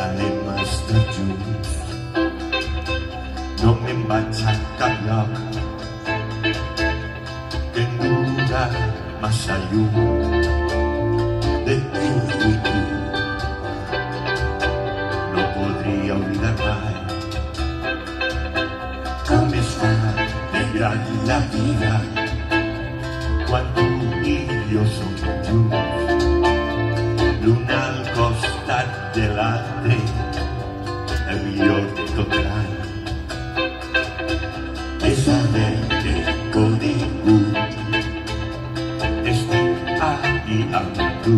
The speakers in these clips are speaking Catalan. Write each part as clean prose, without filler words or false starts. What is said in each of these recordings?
llàgrimes de junts. No me'n vaig a cap lloc que em dura massa llum de tu i tu. No podria oblidar mai com es fa de gran la vida quan tu i jo som junts, l'un al costat de l'altre, el millor de tot l'any. És haver-te conegut, estic aquí amb tu,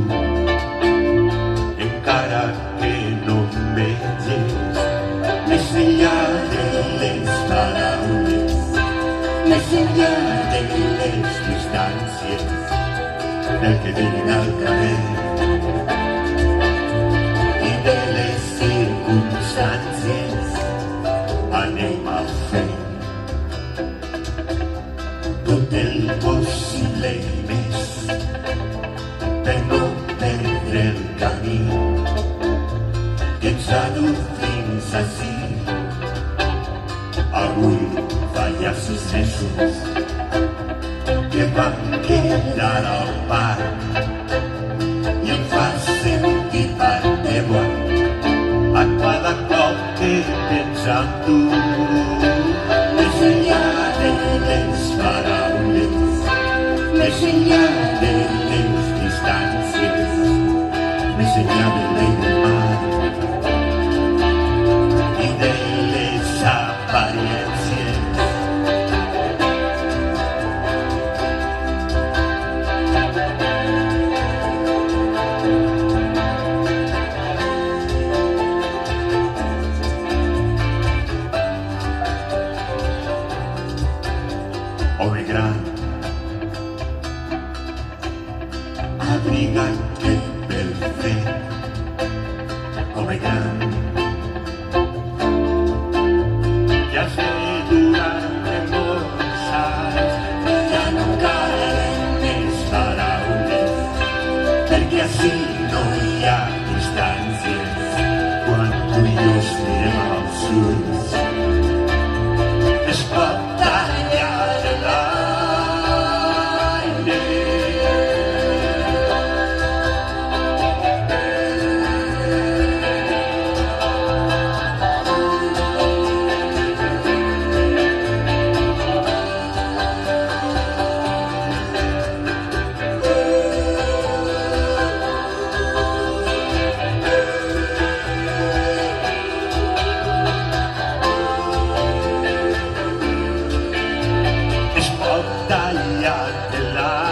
encara que no em veges, més enllà de les paraules, més enllà de les distàncies, del que venen al carrer i de les circumstàncies. Anem a fer tot el possible i més per no perdre el camí que ens ha dut fins ací. Avui fa ja 6 mesos que vam quedar al parc i em fa sentir part teva a cada cop que penso en tu. Més enllà de les paraules, més enllà de les distàncies, més enllà de l'aire mar i de les apariencias. Home gran, abriga't per fer. Home gran, ja sé durant molts anys, ja no calen més paraules, perquè ací no hi ha distàncies. Quan tu i jo es mirem als ulls, es pot tallar l'aire. Es pot tallar l'aire.